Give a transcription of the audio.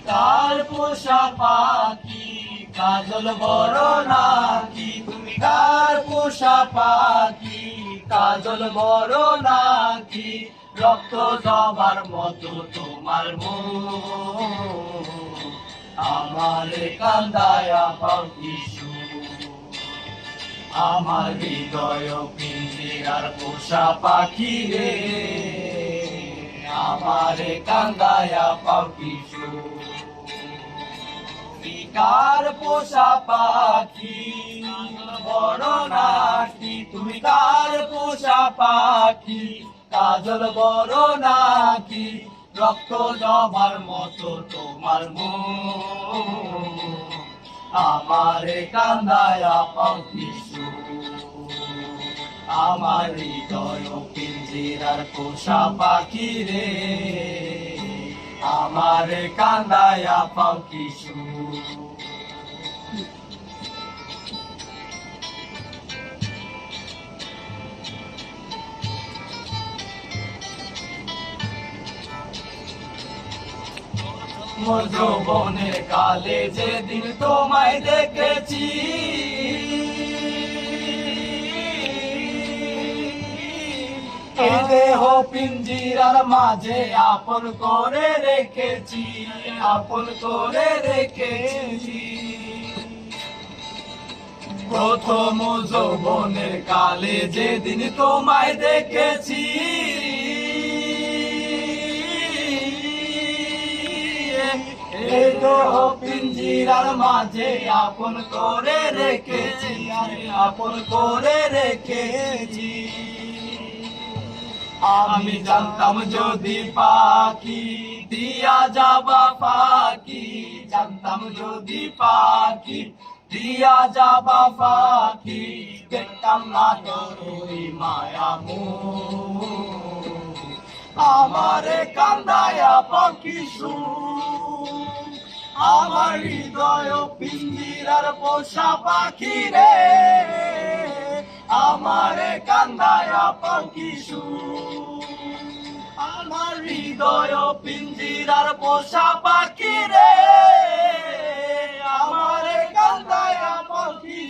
কার পোষা পাখি কাজল বড় নাকি? তুমি কার পোষা পাখি কাজল বড় নাকি? রক্ত জবার মতো তোমার মুখ, আমার কান্দায়া পাখি আমার হৃদয় পিঞ্জিরার পোষা পাখি রে, আমার কান্দায়া পাখি কার পোষা পাখি বড় নাকি? তুমি কার পোষা পাখি কাজল বড় নাকি? রক্ত জবার মতো তোমার মুখ, আমার কান্দায়া পাখি আমার হৃদয় পিঞ্জিরার পোষা পাখি রে, আমার কান্দায়া পাখি যৌবনের কালে যেদিন তোমায় দেখেছি, এই দেহ পিঞ্জিরার মাঝে আপন করে রেখেছি, আপন করে রেখেছি। প্রথম যৌবনের কালে যেদিন তোমায় দেখেছি, এই দেহ পিঞ্জিরার মাঝে আপন করে রেখেছি, আপন করে রেখেছি। আমি জানতাম যদি পাখি দিয়া যাবা পাখি, জানতাম যদি পাখি দিয়া যাবা পাখি, দেখতাম না তোর মায়ামু, আমারে কান্দায়া পাখি আমার হৃদয় পিঞ্জিরার পোষা পাখি রে, আমারে কান্দায়া পাখি আমার হৃদয় পিঞ্জিরার পোষা পাখি রে, আমারে কান্দায়া পাখি